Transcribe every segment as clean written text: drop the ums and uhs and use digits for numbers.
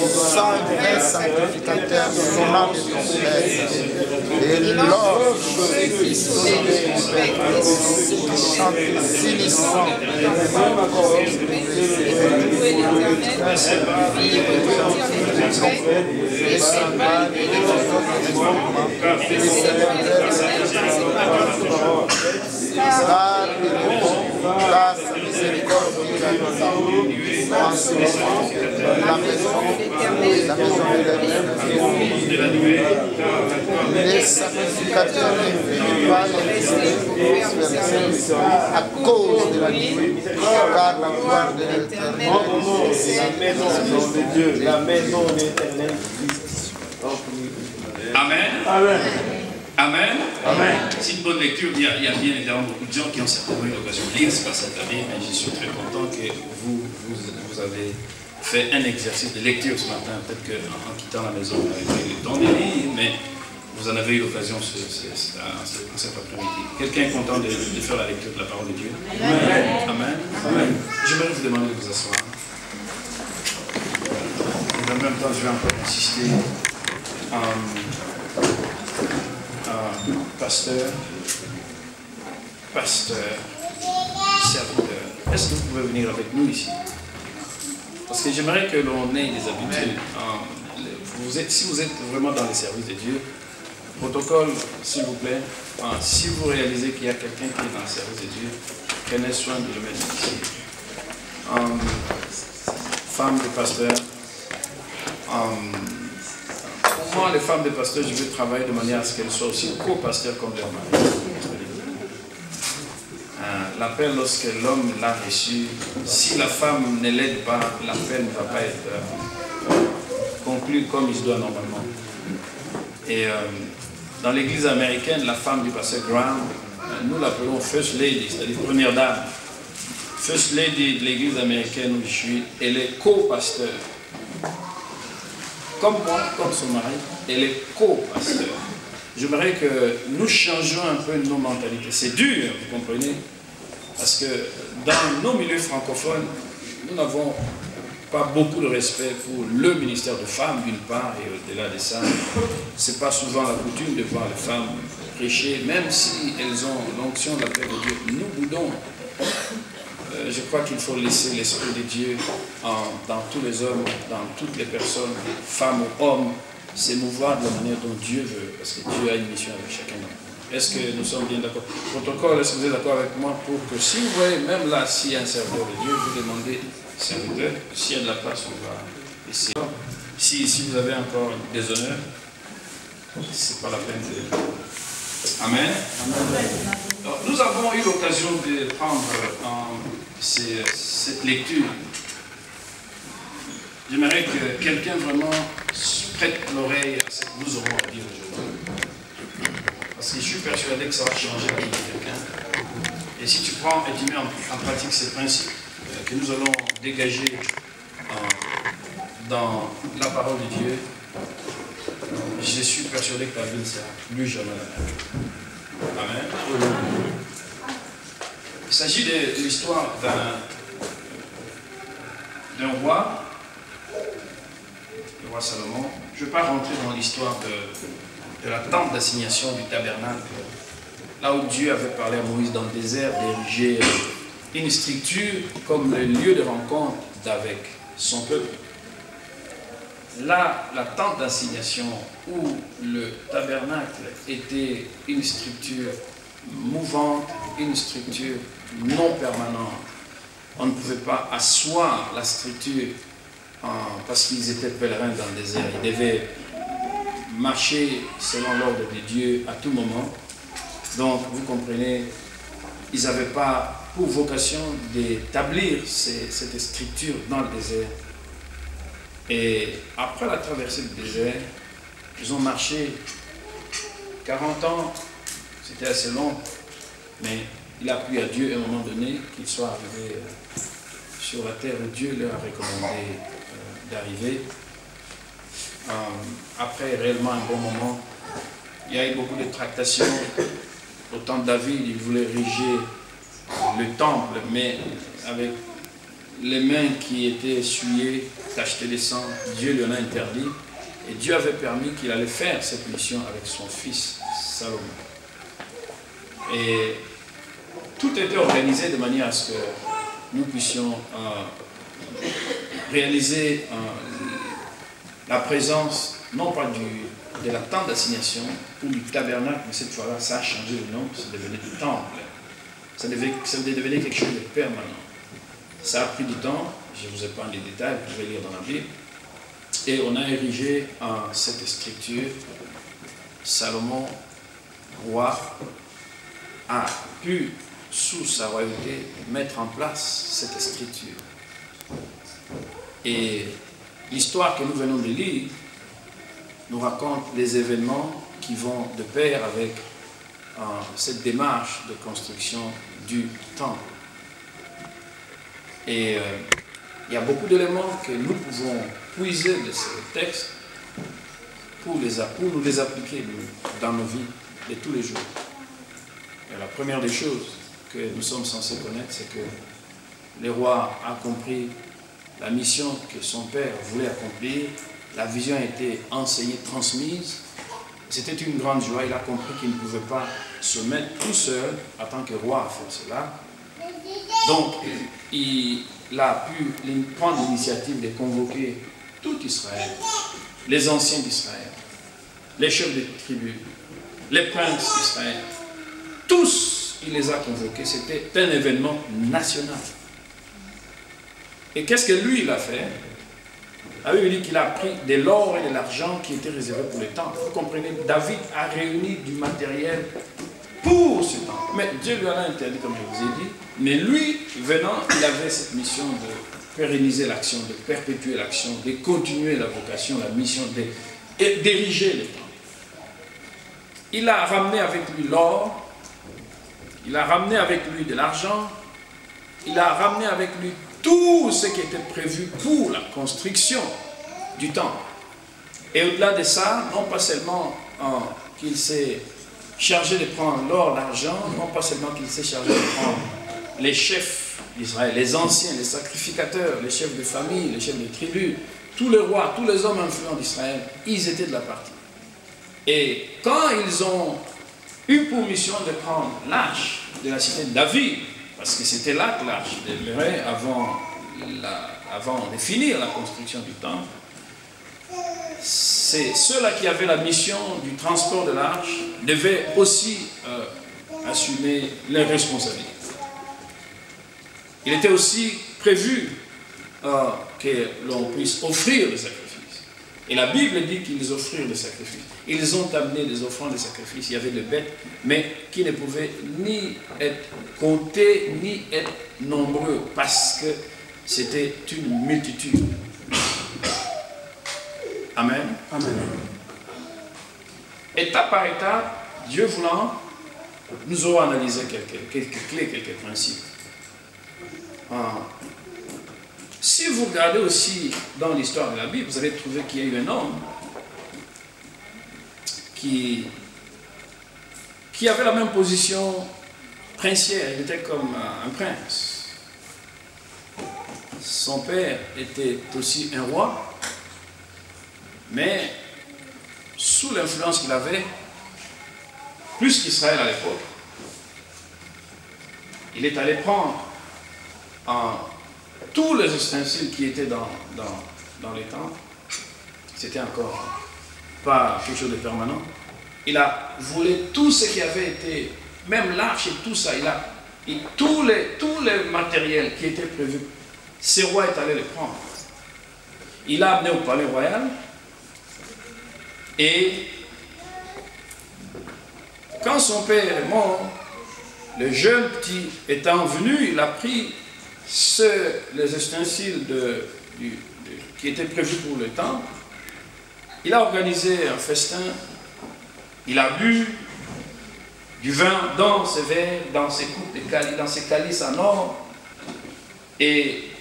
sanctificateur, son âme et ton Père. Et l'homme qui chante finissant car sa miséricorde en ce moment, la maison de la nuée, les sacrificateurs ne finissent pas à cause de la nuée, car la gloire de l'Éternel, la maison de l'Éternel. Amen. Amen. Amen. Amen. C'est une bonne lecture. Il y a bien évidemment beaucoup de gens qui ont certainement eu l'occasion de lire ce passage cette année, mais je suis très content que vous avez fait un exercice de lecture ce matin. Peut-être qu'en quittant la maison, vous n'avez pas eu le temps de lire, mais vous en avez eu l'occasion cet après-midi. Quelqu'un est content de faire la lecture de la parole de Dieu? Amen. Amen. Amen. J'aimerais vous demander de vous asseoir. Et en même temps, je vais encore insister. Pasteur, serviteur, est-ce que vous pouvez venir avec nous ici? Parce que j'aimerais que l'on ait des habitudes. Si vous êtes vraiment dans les services de Dieu, protocole, s'il vous plaît, si vous réalisez qu'il y a quelqu'un qui est dans le service de Dieu, prenez soin de le mettre ici. Femme de pasteur, pour moi, les femmes de pasteurs, je veux travailler de manière à ce qu'elles soient aussi co-pasteurs comme leur mari. L'appel, lorsque l'homme l'a reçu, si la femme ne l'aide pas, l'appel ne va pas être conclu comme il se doit normalement. Et dans l'église américaine, la femme du pasteur Graham, nous l'appelons First Lady, c'est-à-dire première dame. First Lady de l'église américaine où je suis, elle est co-pasteur. Comme moi, comme son mari, elle est co-pasteur. J'aimerais que nous changions un peu nos mentalités. C'est dur, vous comprenez? Parce que dans nos milieux francophones, nous n'avons pas beaucoup de respect pour le ministère de femmes, d'une part, et au-delà de ça, ce n'est pas souvent la coutume de voir les femmes prêcher, même si elles ont l'onction de la paix de Dieu. Nous boudons. Je crois qu'il faut laisser l'Esprit de Dieu dans tous les hommes, dans toutes les personnes, femmes ou hommes, s'émouvoir de la manière dont Dieu veut, parce que Dieu a une mission avec chacun d'entre nous. Est-ce que nous sommes bien d'accord? Protocole, est-ce que vous êtes d'accord avec moi pour que si vous voyez, même là, s'il y a un serviteur de Dieu, vous demandez, serviteur, s'il y a de la place, on va essayer. Si vous avez encore des honneurs, c'est pas la peine de... Amen. Alors, nous avons eu l'occasion de prendre cette lecture. J'aimerais que quelqu'un vraiment prête l'oreille à ce que nous aurons à dire aujourd'hui. Parce que je suis persuadé que ça va changer la vie de quelqu'un. Et si tu prends et tu mets en pratique ces principes que nous allons dégager dans la parole de Dieu, je suis persuadé que ta vie ne sera plus jamais la même. Amen. Il s'agit de l'histoire d'un roi, le roi Salomon. Je ne vais pas rentrer dans l'histoire de la tente d'assignation du tabernacle, là où Dieu avait parlé à Moïse dans le désert d'ériger une structure comme le lieu de rencontre avec son peuple. Là, la tente d'assignation où le tabernacle était une structure mouvante, une structure non permanente. On ne pouvait pas asseoir la structure parce qu'ils étaient pèlerins dans le désert. Ils devaient marcher selon l'ordre de Dieu à tout moment. Donc, vous comprenez, ils n'avaient pas pour vocation d'établir cette structure dans le désert. Et après la traversée du désert, ils ont marché 40 ans, c'était assez long, mais il a plu à Dieu à un moment donné qu'ils soient arrivés sur la terre où Dieu leur a recommandé d'arriver. après réellement un bon moment. Il y a eu beaucoup de tractations. Au temps de David, il voulait ériger le temple, mais avec les mains qui étaient essuyées, tachetées de sang, Dieu lui en a interdit. Et Dieu avait permis qu'il allait faire cette mission avec son fils Salomon. Et tout était organisé de manière à ce que nous puissions réaliser la présence, non pas de la tente d'assignation ou du tabernacle, mais cette fois-là, ça a changé le nom, ça devenait du temple. Ça devenait quelque chose de permanent. Ça a pris du temps, je ne vous épargne les détails, vous pouvez lire dans la Bible. Et on a érigé cette structure. Salomon, roi, a pu, sous sa royauté, mettre en place cette structure. Et l'histoire que nous venons de lire nous raconte les événements qui vont de pair avec cette démarche de construction du temple. Et il y a beaucoup d'éléments que nous pouvons puiser de ce texte pour nous les appliquer dans nos vies de tous les jours. Et la première des choses que nous sommes censés connaître, c'est que le roi a compris la mission que son père voulait accomplir. La vision a été enseignée, transmise. C'était une grande joie. Il a compris qu'il ne pouvait pas se mettre tout seul en tant que roi à faire cela. Donc, il a pu prendre l'initiative de convoquer tout Israël, les anciens d'Israël, les chefs de tribus, les princes d'Israël. Tous, il les a convoqués. C'était un événement national. Et qu'est-ce que lui, il a fait? La Bible dit qu'il a pris de l'or et de l'argent qui étaient réservés pour le temple. Vous comprenez, David a réuni du matériel pour ce temple. Mais Dieu lui en a interdit, comme je vous ai dit. Mais lui, venant, il avait cette mission de pérenniser l'action, de perpétuer l'action, de continuer la vocation, la mission, d'ériger le temple. Il a ramené avec lui l'or, il a ramené avec lui de l'argent, il a ramené avec lui tout ce qui était prévu pour la construction du temple. Et au-delà de ça, non pas seulement qu'il s'est chargé de prendre l'or, l'argent, non pas seulement qu'il s'est chargé de prendre les chefs d'Israël, les anciens, les sacrificateurs, les chefs de famille, les chefs de tribus, tous les rois, tous les hommes influents d'Israël, ils étaient de la partie. Et quand ils ont eu pour mission de prendre l'arche de la cité de David, parce que c'était là que l'arche demeurait avant de finir la construction du temple, c'est ceux-là qui avaient la mission du transport de l'arche devaient aussi assumer leurs responsabilités. Il était aussi prévu que l'on puisse offrir des sacrifices. Et la Bible dit qu'ils offrirent des sacrifices. Ils ont amené des offrandes de sacrifices. Il y avait des bêtes, mais qui ne pouvaient ni être comptées, ni être nombreux, parce que c'était une multitude. Amen. Amen. Étape par étape, Dieu voulant, nous aurons analysé quelques clés, quelques principes. Si vous regardez aussi dans l'histoire de la Bible, vous allez trouver qu'il y a eu un homme qui avait la même position princière. Il était comme un prince. Son père était aussi un roi, mais sous l'influence qu'il avait, plus qu'Israël à l'époque, il est allé prendre tous les ustensiles qui étaient dans les temples. C'était encore pas quelque chose de permanent. Il a volé tout ce qui avait été, même l'arche et tout ça, tous les matériels qui étaient prévus, ce roi est allé les prendre. Il l'a amené au palais royal et quand son père est mort, le jeune petit étant venu, il a pris les ustensiles qui étaient prévus pour le temple. Il a organisé un festin, il a bu du vin dans ses verres, dans ses coupes de calices, dans ses calices en or. Et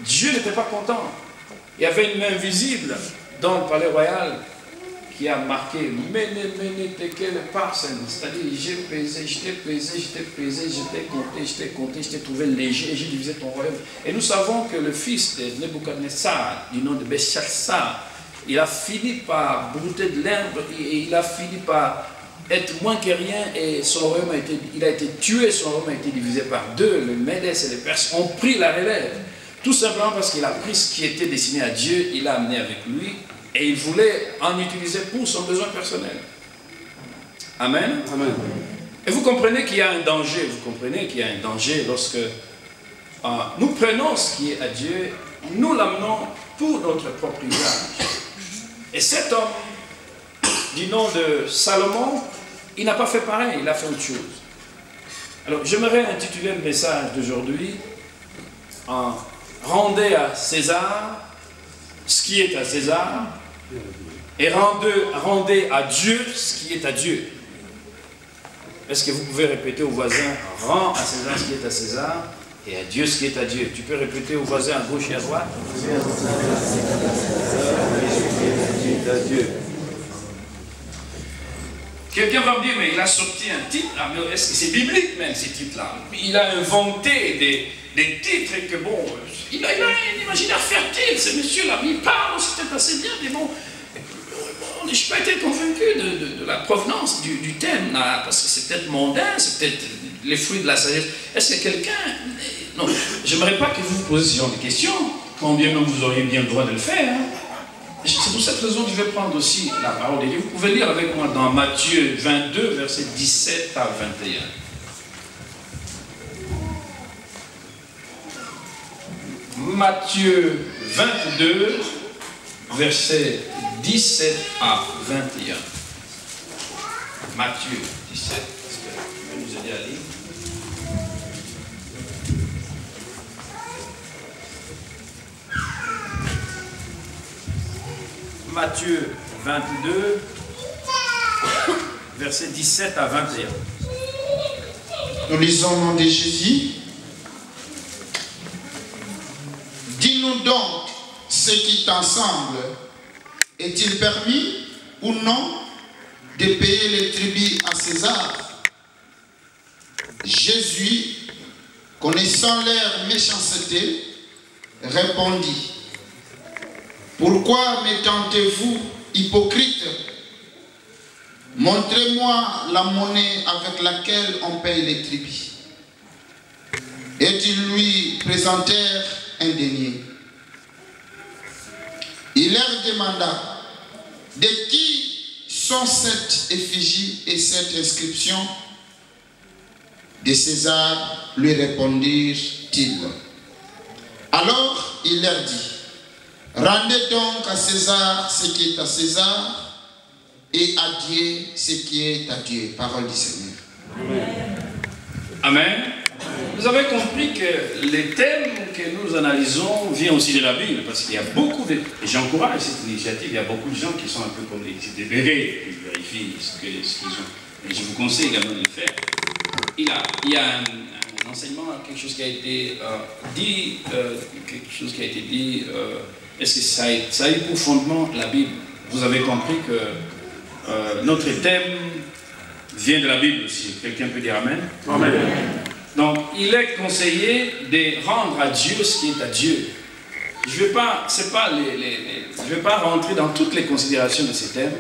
Dieu n'était pas content. Il y avait une main visible dans le palais royal qui a marqué Méné, Tekel, Parsen. C'est-à-dire, j'ai pesé, je t'ai pesé, je t'ai pesé, je t'ai compté, je t'ai trouvé léger et j'ai divisé ton royaume. Et nous savons que le fils de Nebuchadnezzar, du nom de Belshazzar, il a fini par brouter de l'herbe et il a fini par être moins que rien et son royaume a été tué, son royaume a été divisé par deux. Le Médès et les Perses ont pris la relève. Tout simplement parce qu'il a pris ce qui était destiné à Dieu, il l'a amené avec lui et il voulait en utiliser pour son besoin personnel. Amen. Amen. Et vous comprenez qu'il y a un danger, lorsque nous prenons ce qui est à Dieu, nous l'amenons pour notre propre usage. Et cet homme, du nom de Salomon, il n'a pas fait pareil, il a fait autre chose. Alors, j'aimerais intituler le message d'aujourd'hui en rendez à César ce qui est à César et rendez à Dieu ce qui est à Dieu. Est-ce que vous pouvez répéter au voisin, rends à César ce qui est à César et à Dieu ce qui est à Dieu? Tu peux répéter au voisin à gauche et à droite? Quelqu'un va me dire, mais il a sorti un titre, mais est-ce que c'est biblique même ces titres-là? Il a inventé des titres et que bon, il a un imaginaire fertile, ce monsieur-là, il parle, c'est peut-être assez bien, mais bon, je n'ai pas été convaincu de la provenance du thème, là, parce que c'est peut-être mondain, c'est peut-être les fruits de la sagesse. Est-ce que quelqu'un... Non, j'aimerais pas que vous vous posiez ce genre de questions, quand bien même vous auriez bien le droit de le faire. Hein. C'est pour cette raison que je vais prendre aussi la parole de Dieu. Vous pouvez lire avec moi dans Matthieu 22, versets 17 à 21. Matthieu 22, versets 17 à 21. Matthieu 17, je vais nous aider à lire. Matthieu 22, versets 17 à 21. Nous lisons au nom de Jésus. Dis-nous donc ce qui t'ensemble. Est-il permis ou non de payer les tribus à César? Jésus, connaissant leur méchanceté, répondit: pourquoi me tentez-vous, hypocrite? Montrez-moi la monnaie avec laquelle on paye les tribus. Et ils lui présentèrent un denier. Il leur demanda: de qui sont cette effigie et cette inscription? De César, lui répondirent-ils. Alors il leur dit: rendez donc à César ce qui est à César et à Dieu ce qui est à Dieu. Parole du Seigneur. Amen. Amen. Vous avez compris que les thèmes que nous analysons viennent aussi de la Bible, parce qu'il y a beaucoup de... Et j'encourage cette initiative, il y a beaucoup de gens qui sont un peu comme des bébés, qui vérifient ce qu'ils ont. Et je vous conseille également de le faire. Il y a un enseignement, quelque chose qui a été dit, est-ce que ça a eu pour fondement la Bible? Vous avez compris que notre thème vient de la Bible aussi. Quelqu'un peut dire Amen? Amen. Donc, il est conseillé de rendre à Dieu ce qui est à Dieu. Je ne vais pas rentrer dans toutes les considérations de ces thèmes,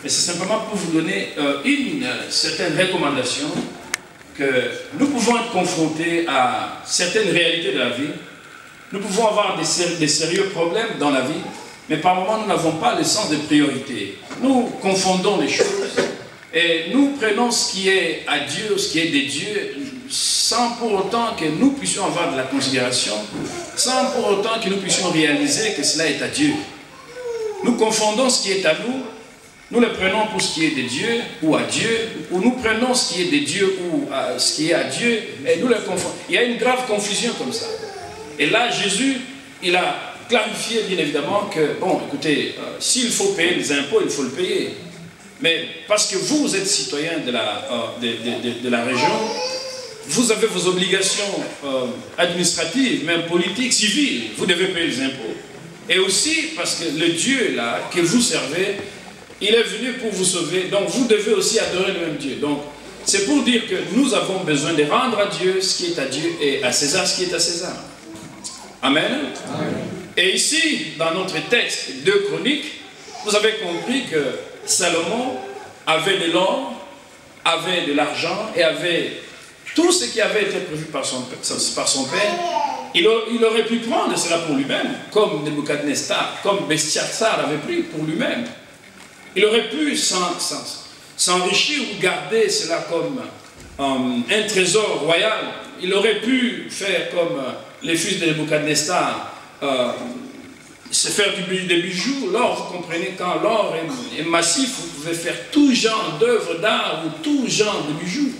mais c'est simplement pour vous donner une certaine recommandation que nous pouvons être confrontés à certaines réalités de la vie. Nous pouvons avoir des sérieux problèmes dans la vie, mais par moments, nous n'avons pas le sens de priorité. Nous confondons les choses et nous prenons ce qui est à Dieu, ce qui est des dieux, sans pour autant que nous puissions avoir de la considération, sans pour autant que nous puissions réaliser que cela est à Dieu. Nous confondons ce qui est à nous, nous le prenons pour ce qui est de Dieu ou à Dieu, ou nous prenons ce qui est de Dieu ou ce qui est à Dieu, et nous le confondons. Il y a une grave confusion comme ça. Et là, Jésus, il a clarifié bien évidemment que, bon, écoutez, s'il faut payer les impôts, il faut le payer. Mais parce que vous êtes citoyen de la région, vous avez vos obligations administratives, même politiques, civiles, vous devez payer les impôts. Et aussi parce que le Dieu là que vous servez, il est venu pour vous sauver. Donc vous devez aussi adorer le même Dieu. Donc c'est pour dire que nous avons besoin de rendre à Dieu ce qui est à Dieu et à César ce qui est à César. Amen. Amen. Et ici, dans notre texte de Chroniques, vous avez compris que Salomon avait de l'or, avait de l'argent et avait tout ce qui avait été prévu par son père. Il aurait pu prendre cela pour lui-même, comme Nebuchadnezzar, comme Belshazzar l'avait pris pour lui-même. Il aurait pu s'enrichir ou garder cela comme un trésor royal. Il aurait pu faire comme les fils de Nebuchadnezzar, se faire des bijoux. L'or, vous comprenez, quand l'or est massif, vous pouvez faire tout genre d'œuvres d'art ou tout genre de bijoux.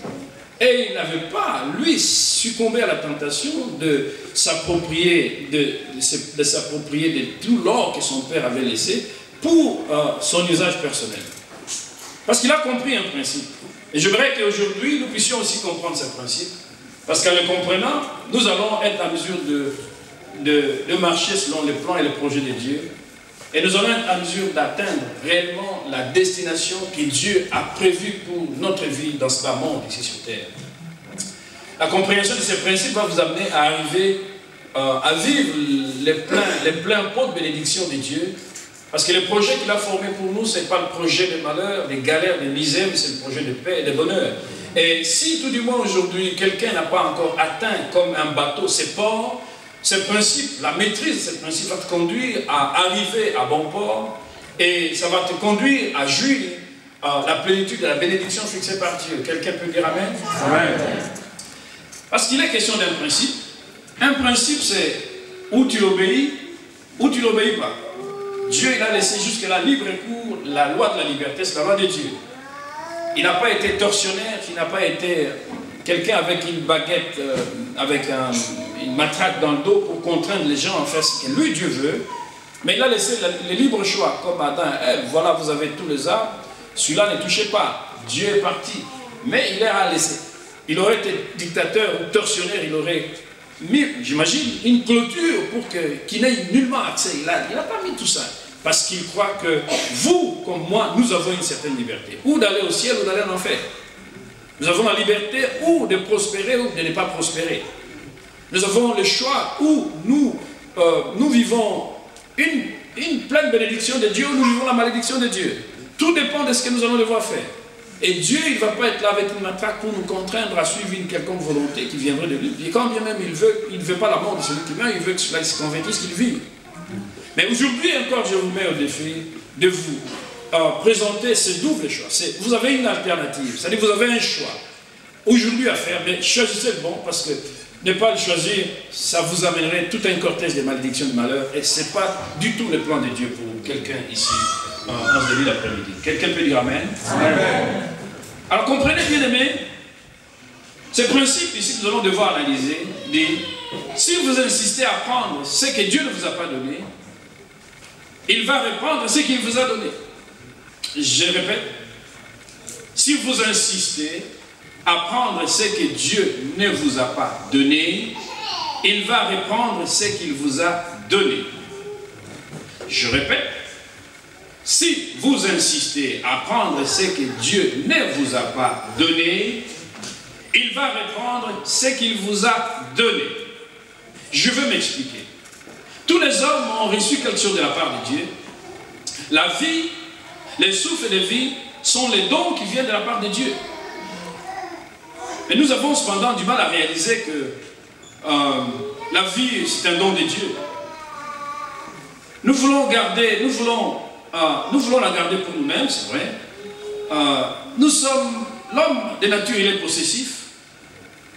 Et il n'avait pas, lui, succombé à la tentation de s'approprier de tout l'or que son père avait laissé pour son usage personnel. Parce qu'il a compris un principe. Et j'aimerais qu'aujourd'hui, nous puissions aussi comprendre ce principe. Parce qu'en le comprenant, nous allons être en mesure de marcher selon les plans et les projets de Dieu. Et nous allons être en mesure d'atteindre réellement la destination que Dieu a prévue pour notre vie dans ce bas monde ici sur terre. La compréhension de ces principes va vous amener à arriver à vivre les pleins pots de bénédiction de Dieu. Parce que le projet qu'il a formé pour nous, ce n'est pas le projet de malheur, des galères, des misères, mais c'est le projet de paix et de bonheur. Et si tout du moins aujourd'hui, quelqu'un n'a pas encore atteint comme un bateau ses ports, ce principe, la maîtrise de ce principe va te conduire à arriver à bon port et ça va te conduire à jouir la plénitude de la bénédiction fixée par Dieu. Quelqu'un peut dire Amen? Amen. Parce qu'il est question d'un principe. Un principe, c'est où tu l'obéis, ou tu ne l'obéis pas. Dieu, il a laissé jusque-là libre cours la loi de la liberté, c'est la loi de Dieu. Il n'a pas été tortionnaire, il n'a pas été quelqu'un avec une baguette, avec une matraque dans le dos pour contraindre les gens à faire ce que lui, Dieu veut. Mais il a laissé le libre choix, comme Adam et Ève. Voilà, vous avez tous les arbres, celui-là ne touchez pas. Dieu est parti. Mais il a laissé. Il aurait été dictateur ou tortionnaire, il aurait mis, j'imagine, une clôture pour qu'il n'ait nullement accès. Il n'a pas mis tout ça. Parce qu'il croit que vous, comme moi, nous avons une certaine liberté. Ou d'aller au ciel ou d'aller en enfer. Nous avons la liberté ou de prospérer ou de ne pas prospérer. Nous avons le choix où nous vivons une pleine bénédiction de Dieu ou nous vivons la malédiction de Dieu. Tout dépend de ce que nous allons devoir faire. Et Dieu, il ne va pas être là avec une matraque pour nous contraindre à suivre une quelconque volonté qui viendrait de lui. Et quand bien même il ne veut pas la mort de celui qui meurt, il veut que cela se convertisse, qu'il vive. Mais aujourd'hui encore, je vous mets au défi de vous présenter ce double choix. Vous avez une alternative, c'est-à-dire vous avez un choix aujourd'hui à faire, mais choisissez le bon parce que ne pas le choisir, ça vous amènerait tout un cortège de malédictions, de malheur, et ce n'est pas du tout le plan de Dieu pour quelqu'un ici en ce début d'après-midi. Quelqu'un peut dire Amen? Amen. Alors comprenez bien aimés, ce principe ici que nous allons devoir analyser, dit, si vous insistez à prendre ce que Dieu ne vous a pas donné, il va reprendre ce qu'il vous a donné. Je répète, si vous insistez à prendre ce que Dieu ne vous a pas donné, il va reprendre ce qu'il vous a donné. Je répète, si vous insistez à prendre ce que Dieu ne vous a pas donné, il va reprendre ce qu'il vous a donné. Je veux m'expliquer. Tous les hommes ont reçu quelque chose de la part de Dieu. La vie, les souffles de vie sont les dons qui viennent de la part de Dieu. Et nous avons cependant du mal à réaliser que la vie, c'est un don de Dieu. Nous voulons la garder pour nous-mêmes, c'est vrai. L'homme de nature, il est possessif.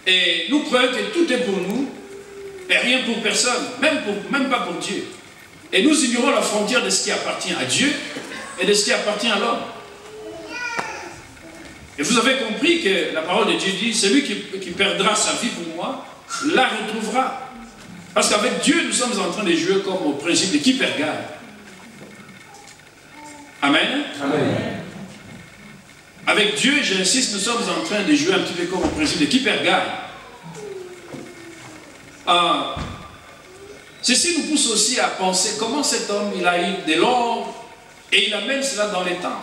Et nous croyons que tout est pour nous, et rien pour personne, même pas pour Dieu. Et nous ignorons la frontière de ce qui appartient à Dieu et de ce qui appartient à l'homme. Et vous avez compris que la parole de Dieu dit, celui qui perdra sa vie pour moi, la retrouvera. Parce qu'avec Dieu, nous sommes en train de jouer comme au principe de qui perd gagne. Amen. Amen. Avec Dieu, j'insiste, nous sommes en train de jouer un petit peu comme au principe de qui perd gagne. Ceci nous pousse aussi à penser comment cet homme, il a eu de l'or et il amène cela dans les temps.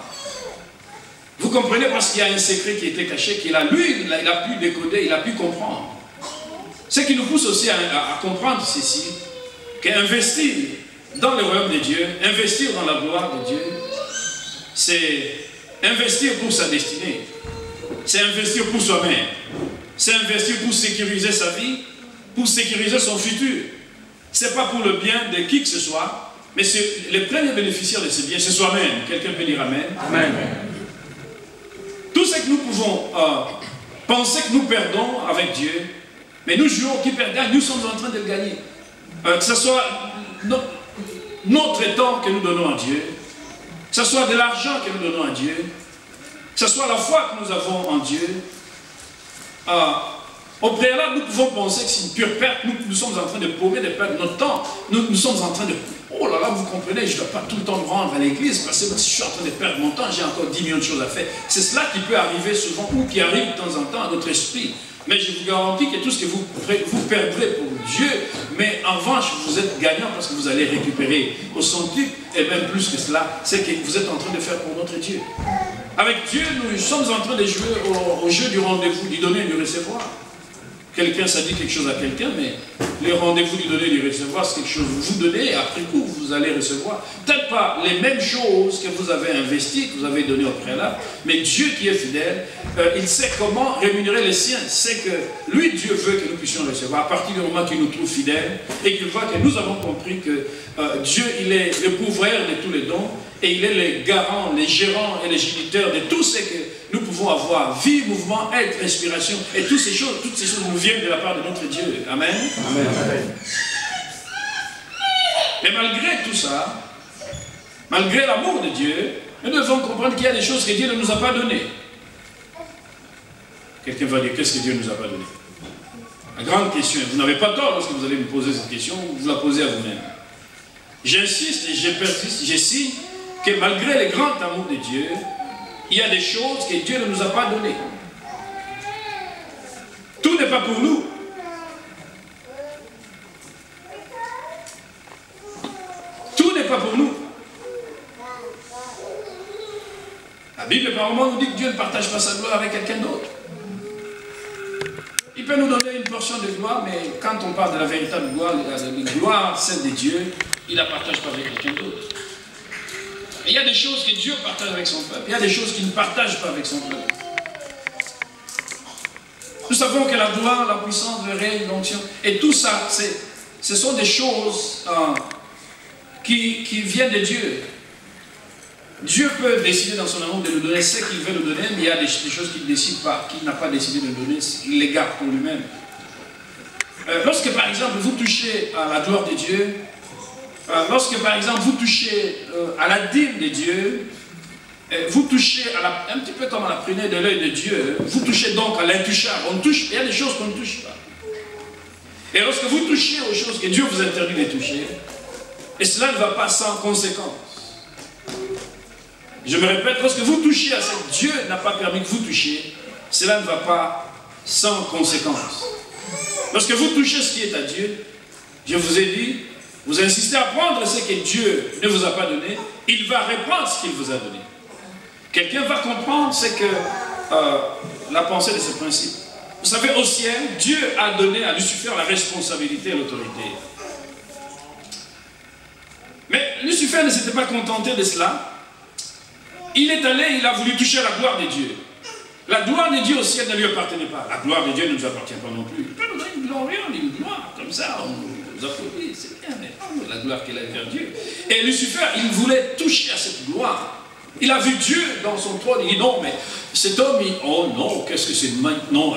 Vous comprenez, parce qu'il y a un secret qui était caché, qu'il a lu, il a pu décoder, il a pu comprendre. Ce qui nous pousse aussi à comprendre ceci, qu'investir dans le royaume de Dieu, investir dans la gloire de Dieu, c'est investir pour sa destinée, c'est investir pour soi-même, c'est investir pour sécuriser sa vie, pour sécuriser son futur. Ce n'est pas pour le bien de qui que ce soit, mais le premier bénéficiaire de ce bien, c'est soi-même. Quelqu'un peut dire Amen. Amen. Tout ce que nous pouvons penser que nous perdons avec Dieu, mais nous jouons qui perd, nous sommes en train de le gagner. Que ce soit notre temps que nous donnons à Dieu, que ce soit de l'argent que nous donnons à Dieu, que ce soit la foi que nous avons en Dieu, au préalable, nous pouvons penser que c'est une pure perte. Nous sommes en train de paumer, de perdre notre temps. Nous sommes en train de... Oh là là, vous comprenez, je ne dois pas tout le temps me rendre à l'église parce que si je suis en train de perdre mon temps, j'ai encore 10 millions de choses à faire. C'est cela qui peut arriver souvent ou qui arrive de temps en temps à notre esprit. Mais je vous garantis que tout ce que vous perdrez pour Dieu, mais en revanche, vous êtes gagnant parce que vous allez récupérer au centuple, et même plus que cela, c'est que vous êtes en train de faire pour notre Dieu. Avec Dieu, nous sommes en train de jouer au jeu du rendez-vous, du donner et du recevoir. Quelqu'un, ça dit quelque chose à quelqu'un, mais les rendez-vous du donner et du recevoir, c'est quelque chose que vous donnez et après coup, vous allez recevoir. Peut-être pas les mêmes choses que vous avez investies, que vous avez données au préalable, mais Dieu qui est fidèle, il sait comment rémunérer les siens. C'est que lui, Dieu veut que nous puissions recevoir. À partir du moment qu'il nous trouve fidèles et qu'il voit que nous avons compris que Dieu, il est le pourvoyeur de tous les dons et il est le garant, le gérant et le géniteur de tout ce que nous pouvons avoir, vie, mouvement, être, respiration, et toutes ces choses nous viennent de la part de notre Dieu. Amen. Amen. Amen. Mais malgré tout ça, malgré l'amour de Dieu, nous devons comprendre qu'il y a des choses que Dieu ne nous a pas données. Quelqu'un va dire, qu'est-ce que Dieu ne nous a pas donné? La grande question, vous n'avez pas tort lorsque vous allez me poser cette question, vous la posez à vous-même. J'insiste et je persiste, j'estime que malgré le grand amour de Dieu, il y a des choses que Dieu ne nous a pas données. Tout n'est pas pour nous. Tout n'est pas pour nous. La Bible, par moment, nous dit que Dieu ne partage pas sa gloire avec quelqu'un d'autre. Il peut nous donner une portion de gloire, mais quand on parle de la véritable gloire, la gloire, celle de Dieu, il ne la partage pas avec quelqu'un d'autre. Il y a des choses que Dieu partage avec son peuple. Il y a des choses qu'il ne partage pas avec son peuple. Nous savons que la gloire, la puissance, le règne, l'onction, et tout ça, ce sont des choses qui viennent de Dieu. Dieu peut décider dans son amour de nous donner ce qu'il veut nous donner, mais il y a des choses qu'il ne décide pas, qu'il n'a pas décidé de nous donner, il les garde pour lui-même. Lorsque par exemple vous touchez à la gloire de Dieu, lorsque par exemple vous touchez à la dîme de Dieu, vous touchez un petit peu comme à la prunelle de l'œil de Dieu, vous touchez donc à l'intouchable. Il y a des choses qu'on ne touche pas. Et lorsque vous touchez aux choses que Dieu vous interdit de toucher, et cela ne va pas sans conséquence. Je me répète, lorsque vous touchez à ce que Dieu n'a pas permis que vous touchiez, cela ne va pas sans conséquence. Lorsque vous touchez ce qui est à Dieu, je vous ai dit, vous insistez à prendre ce que Dieu ne vous a pas donné, il va reprendre ce qu'il vous a donné. Quelqu'un va comprendre ce que la pensée de ce principe. Vous savez, au ciel, Dieu a donné à Lucifer la responsabilité et l'autorité. Mais Lucifer ne s'était pas contenté de cela. Il est allé, il a voulu toucher à la gloire de Dieu. La gloire de Dieu au ciel ne lui appartenait pas. La gloire de Dieu ne nous appartient pas non plus. Il peut nous donner une gloire, une gloire, comme ça, on nous applaudit, c'est bien, mais la gloire qu'il a vers Dieu. Et Lucifer, il voulait toucher à cette gloire. Il a vu Dieu dans son trône, il dit non, mais cet homme, oh non, qu'est-ce que c'est maintenant?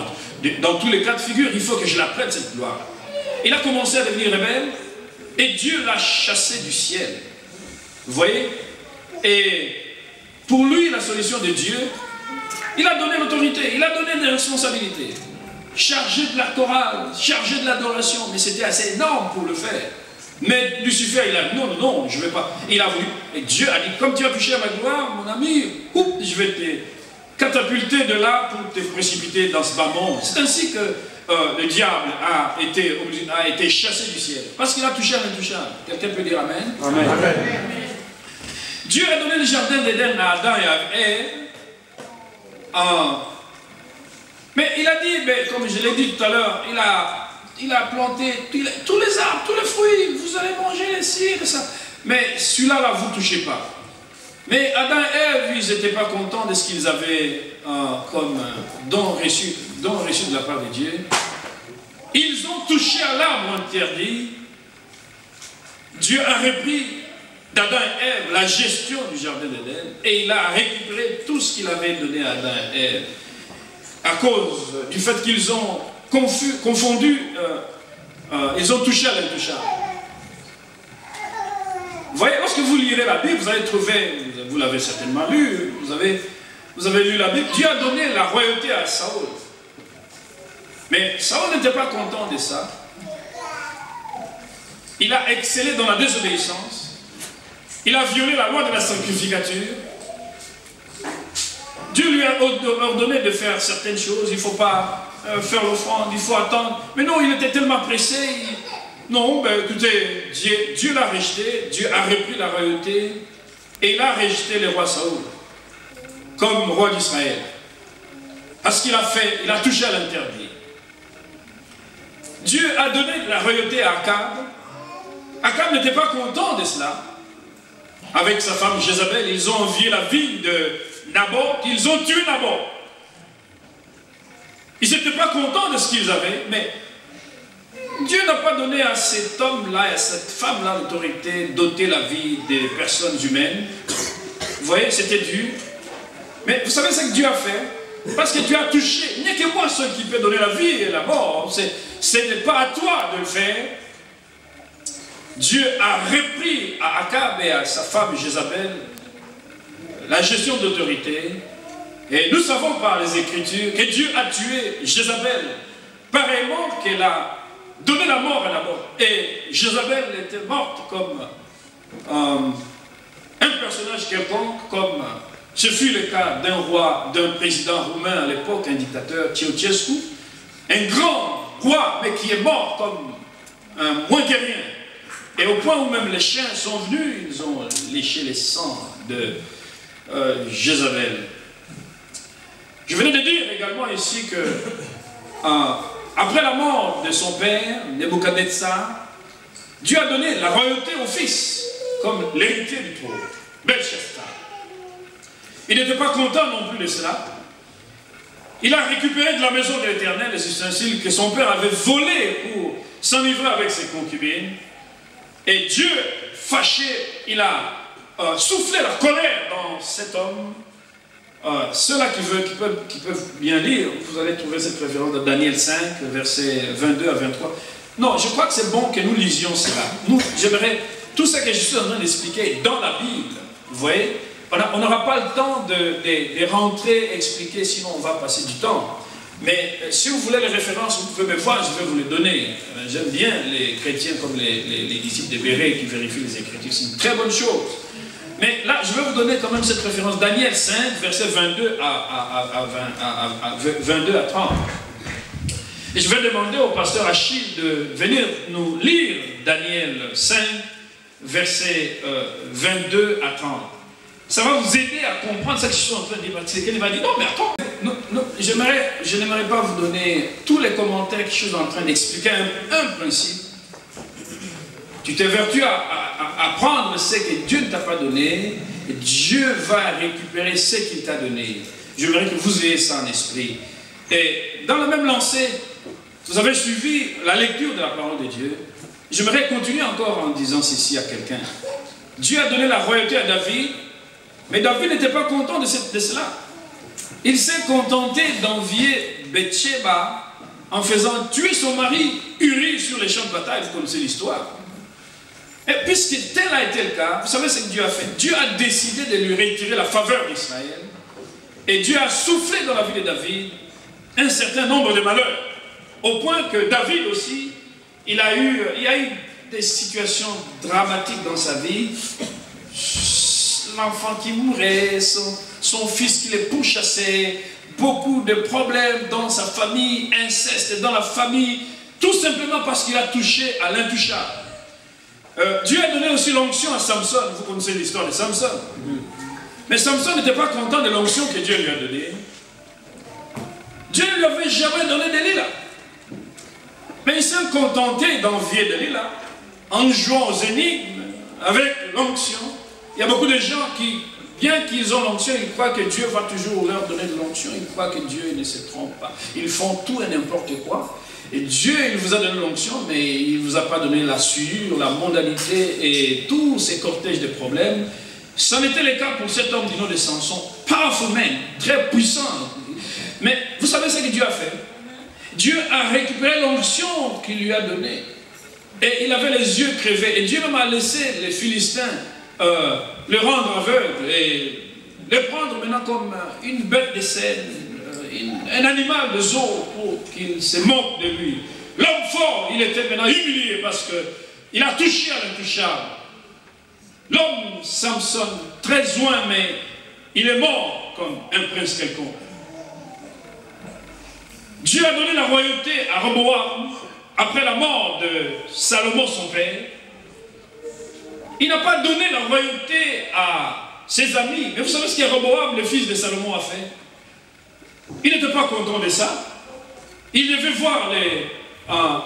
Dans tous les cas de figure, il faut que je la prenne cette gloire. Il a commencé à devenir rebelle, et Dieu l'a chassé du ciel. Vous voyez? Et pour lui, la solution de Dieu, il a donné l'autorité, il a donné des responsabilités. Chargé de la chorale, chargé de l'adoration, mais c'était assez énorme pour le faire. Mais Lucifer, il a dit non, non, non, je ne vais pas. Il a voulu. Et Dieu a dit, comme tu as touché à ma gloire, mon ami, je vais te catapulter de là pour te précipiter dans ce bas monde. C'est ainsi que le diable a été chassé du ciel? Parce qu'il a touché à l'intouchable. Quelqu'un peut dire Amen? Amen. Amen. Dieu a donné le jardin d'Éden à Adam et à Ève. Mais il a dit, comme je l'ai dit tout à l'heure, il a planté tous les arbres, tous les fruits, vous allez manger les cires, ça. Mais celui-là, là, vous ne touchez pas. Mais Adam et Ève, ils n'étaient pas contents de ce qu'ils avaient comme don reçu de la part de Dieu. Ils ont touché à l'arbre interdit. Dieu a repris d'Adam et Ève la gestion du jardin d'Éden et il a récupéré tout ce qu'il avait donné à Adam et Ève à cause du fait qu'ils ont confondu, ils ont touché à l'intouchable. Vous voyez, lorsque vous lirez la Bible, vous allez trouver, vous l'avez certainement lu, vous avez lu la Bible, Dieu a donné la royauté à Saül. Mais Saül n'était pas content de ça. Il a excellé dans la désobéissance. Il a violé la loi de la sanctificature. Dieu lui a ordonné de faire certaines choses. Il ne faut pas faire l'offrande, il faut attendre. Mais non, il était tellement pressé. Non, écoutez, Dieu l'a rejeté. Dieu a repris la royauté. Et il a rejeté le roi Saül comme roi d'Israël. Parce qu'il a touché à l'interdit. Dieu a donné la royauté à Akab. Akab n'était pas content de cela. Avec sa femme Jézabel, ils ont envié la ville de Naboth, ils ont tué Naboth. Ils n'étaient pas contents de ce qu'ils avaient, mais Dieu n'a pas donné à cet homme-là et à cette femme-là l'autorité d'ôter la vie des personnes humaines. Vous voyez, c'était dur. Mais vous savez ce que Dieu a fait? Parce que Dieu a touché. Il n'y a que moi seul qui peut donner la vie et la mort. Ce n'est pas à toi de le faire. Dieu a repris à Akab et à sa femme Jézabel la gestion d'autorité. Et nous savons par les Écritures que Dieu a tué Jézabel. Pareillement qu'elle a donné la mort à Naboth. Et Jézabel était morte comme un personnage quelconque, comme ce fut le cas d'un roi, d'un président roumain à l'époque, un dictateur, Ceausescu, un grand roi, mais qui est mort comme un moins que rien. Et au point où même les chiens sont venus, ils ont léché les sangs de Jézabel. Je venais de dire également ici que après la mort de son père, Nebuchadnezzar, Dieu a donné la royauté au fils, comme l'héritier du trône, Belshazzar. Il n'était pas content non plus de cela. Il a récupéré de la maison de l'Éternel les ustensiles que son père avait volés pour s'enivrer avec ses concubines. Et Dieu, fâché, il a soufflé la colère dans cet homme. Ceux-là qui peuvent bien lire, vous allez trouver cette référence dans Daniel 5, versets 22 à 23. Non, je crois que c'est bon que nous lisions cela. J'aimerais, tout ce que je suis en train d'expliquer dans la Bible, vous voyez, on n'aura pas le temps de rentrer, expliquer, sinon on va passer du temps. Mais si vous voulez les références, vous pouvez me voir, je vais vous les donner. J'aime bien les chrétiens comme les disciples de Béret qui vérifient les Écritures. C'est une très bonne chose. Mais là, je vais vous donner quand même cette référence. Daniel 5, versets 22 à 30. Et je vais demander au pasteur Achille de venir nous lire Daniel 5, versets 22 à 30. Ça va vous aider à comprendre ce que je suis en train de dire. Il va dire, non mais attends, je n'aimerais pas vous donner tous les commentaires que je suis en train d'expliquer un principe. Tu t'évertues à prendre ce que Dieu ne t'a pas donné, et Dieu va récupérer ce qu'il t'a donné. J'aimerais que vous ayez ça en esprit. Et dans le même lancé, vous avez suivi la lecture de la parole de Dieu. J'aimerais continuer encore en disant ceci à quelqu'un. Dieu a donné la royauté à David, mais David n'était pas content de cela. Il s'est contenté d'envier Bathsheba en faisant tuer son mari Uri sur les champs de bataille. Vous connaissez l'histoire. Et puisque tel a été le cas, vous savez ce que Dieu a fait? Dieu a décidé de lui retirer la faveur d'Israël. Et Dieu a soufflé dans la vie de David un certain nombre de malheurs. Au point que David aussi, il y a eu des situations dramatiques dans sa vie. L'enfant qui mourait, son fils qui les pourchassait, beaucoup de problèmes dans sa famille, inceste dans la famille, tout simplement parce qu'il a touché à l'intouchable. Dieu a donné aussi l'onction à Samson. Vous connaissez l'histoire de Samson. Mais Samson n'était pas content de l'onction que Dieu lui a donnée. Dieu ne lui avait jamais donné Delilah. Mais il s'est contenté d'envier Delilah en jouant aux énigmes avec l'onction. Il y a beaucoup de gens qui, bien qu'ils ont l'onction, ils croient que Dieu va toujours leur donner de l'onction. Ils croient que Dieu ne se trompe pas. Ils font tout et n'importe quoi. Et Dieu, il vous a donné l'onction, mais il ne vous a pas donné la sueur, la mondialité et tous ces cortèges de problèmes. C'en était le cas pour cet homme du nom de Samson. Powerful man, très puissant. Mais vous savez ce que Dieu a fait? Dieu a récupéré l'onction qu'il lui a donnée. Et il avait les yeux crevés. Et Dieu même a laissé les Philistins le rendre aveugle et le prendre maintenant comme une bête de scène, un animal de zoo pour qu'il se moque de lui. L'homme fort, il était maintenant humilié parce qu'il a touché à l'intouchable. L'homme Samson, très loin, mais il est mort comme un prince quelconque. Dieu a donné la royauté à Roboam après la mort de Salomon, son père. Il n'a pas donné la royauté à ses amis. Mais vous savez ce que Roboam, le fils de Salomon, a fait? Il n'était pas content de ça. Il devait voir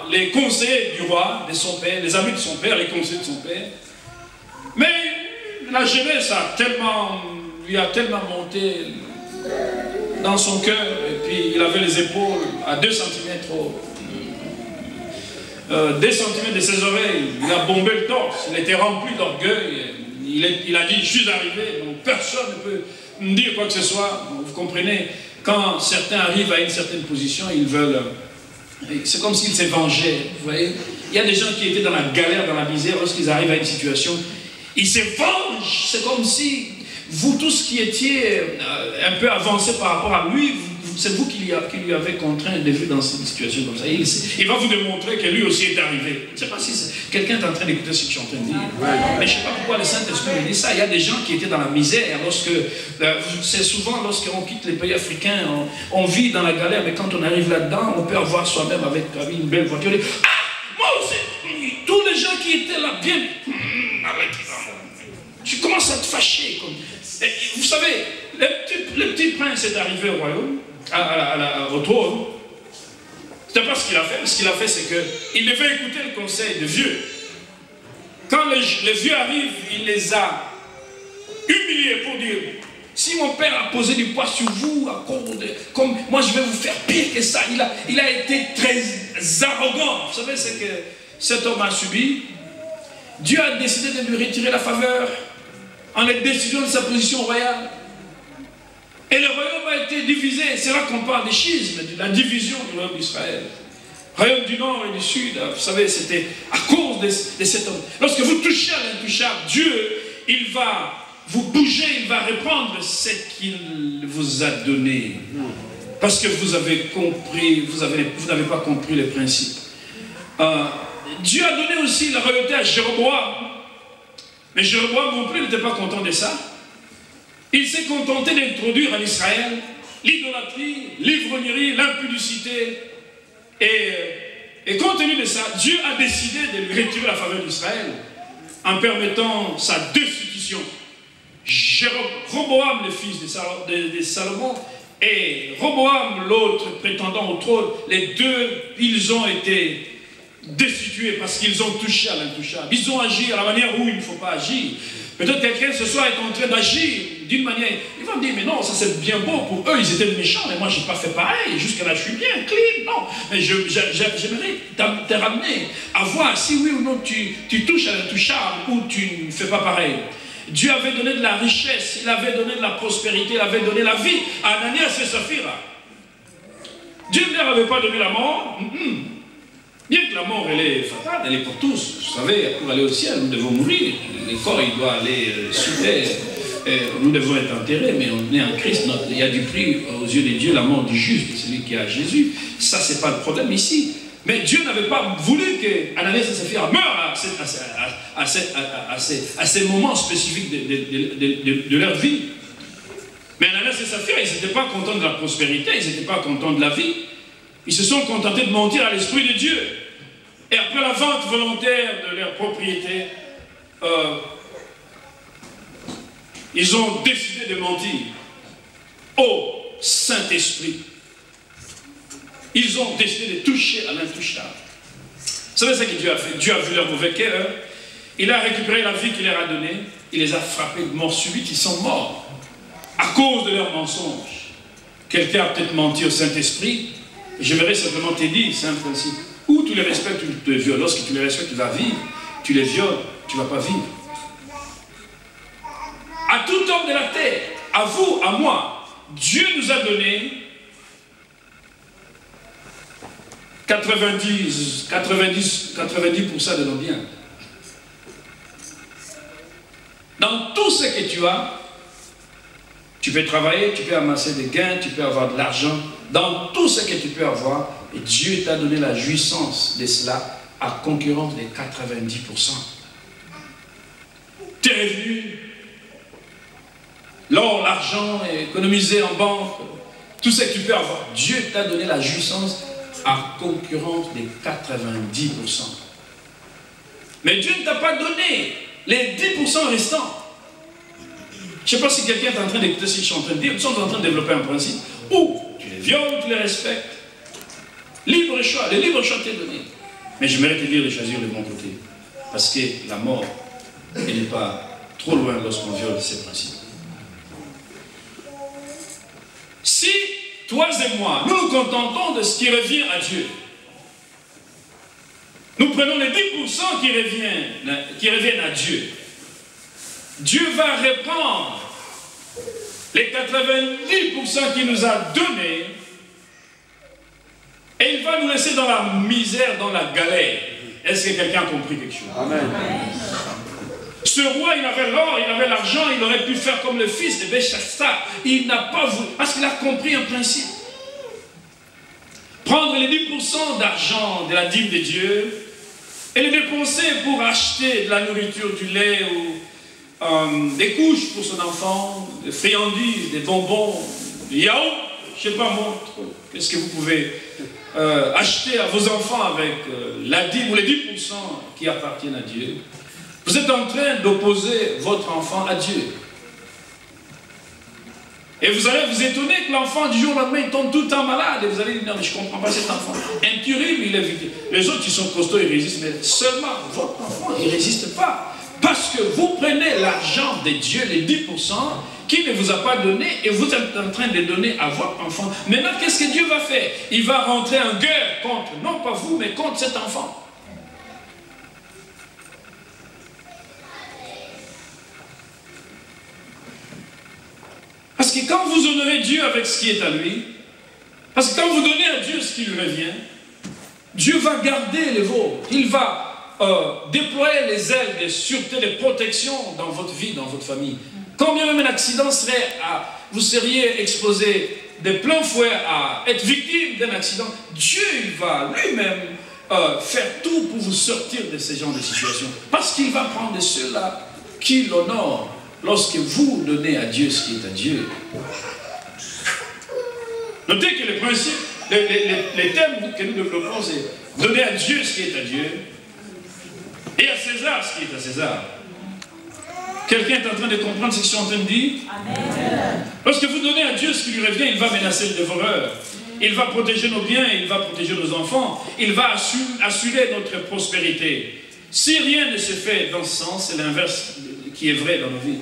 les conseillers du roi, de son père, les amis de son père, les conseillers de son père. Mais la jeunesse lui a tellement monté dans son cœur, et puis il avait les épaules à 2 cm 2 cm de ses oreilles, il a bombé le torse, il était rempli d'orgueil, il a dit, je suis arrivé, donc personne ne peut me dire quoi que ce soit. Vous comprenez, quand certains arrivent à une certaine position, ils veulent, c'est comme s'ils se vengeaient, vous voyez. Il y a des gens qui étaient dans la galère, dans la misère, lorsqu'ils arrivent à une situation, ils se vengent, c'est comme si vous tous qui étiez un peu avancés par rapport à lui, c'est vous qui lui avez contraint de vivre dans cette situation comme ça. Il va vous démontrer que lui aussi est arrivé. Je ne sais pas si quelqu'un est en train d'écouter ce que je suis en train de dire. Mais je ne sais pas pourquoi le Saint-Esprit me dit ça. Il y a des gens qui étaient dans la misère. C'est souvent lorsqu'on quitte les pays africains, on vit dans la galère, mais quand on arrive là-dedans, on peut avoir soi-même avec une belle voiture. Ah, moi aussi, tous les gens qui étaient là, bien, tu commences à te fâcher. Et vous savez, le petit prince est arrivé au royaume, au trône. C'était pas ce qu'il a fait. Ce qu'il a fait, c'est qu'il devait écouter le conseil des vieux. Quand les vieux arrivent, il les a humiliés pour dire, si mon père a posé du poids sur vous, comme moi je vais vous faire pire que ça. Il a été très arrogant. Vous savez ce que cet homme a subi? Dieu a décidé de lui retirer la faveur en les décidant de sa position royale. Et le royaume a été divisé. C'est là qu'on parle des schismes, de la division du royaume d'Israël. Royaume du nord et du sud, vous savez, c'était à cause de cet homme. Lorsque vous touchez à l'intouchable, Dieu, il va vous bouger, il va reprendre ce qu'il vous a donné. Parce que vous avez compris, vous n'avez pas compris les principes. Dieu a donné aussi la royauté à Jéroboam. Mais Jéroboam non plus n'était pas content de ça. Il s'est contenté d'introduire en Israël l'idolâtrie, l'ivrognerie, l'impudicité. Et compte tenu de ça, Dieu a décidé de lui retirer la faveur d'Israël en permettant sa destitution. Roboam, le fils de Salomon, et Roboam, l'autre prétendant au trône, les deux, ils ont été destitués parce qu'ils ont touché à l'intouchable. Ils ont agi à la manière où il ne faut pas agir. Peut-être quelqu'un ce soir est en train d'agir d'une manière, il va me dire, mais non, ça c'est bien beau, pour eux ils étaient méchants, mais moi je n'ai pas fait pareil, jusqu'à là je suis bien, clean, non. Mais j'aimerais te ramener à voir si oui ou non tu touches à l'intouchable ou tu ne fais pas pareil. Dieu avait donné de la richesse, il avait donné de la prospérité, il avait donné la vie à Ananias et Saphira. Dieu ne leur avait pas donné la mort. Bien que la mort, elle est fatale, elle est pour tous. Vous savez, pour aller au ciel, nous devons mourir. Le corps, il doit aller sous terre. Nous devons être enterrés, mais on est en Christ. Il y a du prix aux yeux de Dieu, la mort du juste, celui qui a Jésus. Ça, c'est pas le problème ici. Mais Dieu n'avait pas voulu que Ananias et Saphira meurent à ces moments spécifiques de leur vie. Mais Ananias et Saphira, ils n'étaient pas contents de la prospérité, ils n'étaient pas contents de la vie. Ils se sont contentés de mentir à l'Esprit de Dieu. Et après la vente volontaire de leur propriété, ils ont décidé de mentir au Saint-Esprit. Ils ont décidé de toucher à l'intouchable. Vous savez ce que Dieu a fait? Dieu a vu leur mauvais cœur. Il a récupéré la vie qu'il leur a donnée. Il les a frappés de mort subite. Ils sont morts à cause de leurs mensonges. Quelqu'un a peut-être menti au Saint-Esprit. J'aimerais simplement te dire, c'est un principe. Ou tu les respectes, ou tu les violes. Lorsque tu les respectes, tu vas vivre. Tu les violes, tu ne vas pas vivre. À tout homme de la terre, à vous, à moi, Dieu nous a donné 90% de nos biens. Dans tout ce que tu as, tu peux travailler, tu peux amasser des gains, tu peux avoir de l'argent. Dans tout ce que tu peux avoir, et Dieu t'a donné la jouissance de cela à concurrence des 90%. Tes revenus, l'or, l'argent économisé en banque, tout ce que tu peux avoir, Dieu t'a donné la jouissance à concurrence des 90%. Mais Dieu ne t'a pas donné les 10% restants. Je ne sais pas si quelqu'un est en train d'écouter ce que je suis en train de dire. Nous sommes en train de développer un principe où tu les violes, tu les respectes. Libre choix, le libre choix t'est donné. Mais je mérite de dire de choisir le bon côté. Parce que la mort, elle n'est pas trop loin lorsqu'on viole ces principes. Si toi et moi, nous nous contentons de ce qui revient à Dieu, nous prenons les 10% qui reviennent à Dieu, Dieu va reprendre les 90% qu'il nous a donnés et il va nous laisser dans la misère, dans la galère. Est-ce que quelqu'un a compris quelque chose? Amen. Ce roi, il avait l'or, il avait l'argent, il aurait pu faire comme le fils de Béchassa. Il n'a pas voulu, parce qu'il a compris un principe. Prendre les 10% d'argent de la dîme de Dieu et les dépenser pour acheter de la nourriture, du lait ou des couches pour son enfant, des friandises, des bonbons, du yaourt, je ne sais pas moi, qu'est-ce que vous pouvez acheter à vos enfants avec la dîme ou les 10% qui appartiennent à Dieu. Vous êtes en train d'opposer votre enfant à Dieu. Et vous allez vous étonner que l'enfant du jour au lendemain il tombe tout le temps malade. Et vous allez dire, non mais je ne comprends pas cet enfant. Incurable, il est victime. Les autres qui sont costauds, ils résistent. Mais seulement votre enfant, il ne résiste pas. Parce que vous prenez l'argent de Dieu, les 10%, qui ne vous a pas donné, et vous êtes en train de donner à votre enfant. Maintenant, qu'est-ce que Dieu va faire? Il va rentrer en guerre contre, non pas vous, mais contre cet enfant. Parce que quand vous honorez Dieu avec ce qui est à lui, parce que quand vous donnez à Dieu ce qui lui revient, Dieu va garder les vôtres. Il va déployer les ailes de sûreté, de protection dans votre vie, dans votre famille. Quand bien même un accident serait vous seriez exposé de plein fouet à être victime d'un accident, Dieu il va lui-même faire tout pour vous sortir de ce genre de situation. Parce qu'il va prendre de ceux-là qui l'honorent. Lorsque vous donnez à Dieu ce qui est à Dieu. Notez que le principe, les thèmes que nous développons, c'est donner à Dieu ce qui est à Dieu et à César ce qui est à César. Quelqu'un est en train de comprendre ce que je suis en train de dire? Amen. Lorsque vous donnez à Dieu ce qui lui revient, il va menacer le dévoreur. Il va protéger nos biens, il va protéger nos enfants. Il va assurer notre prospérité. Si rien ne se fait dans ce sens, c'est l'inverse qui est vrai dans nos vies.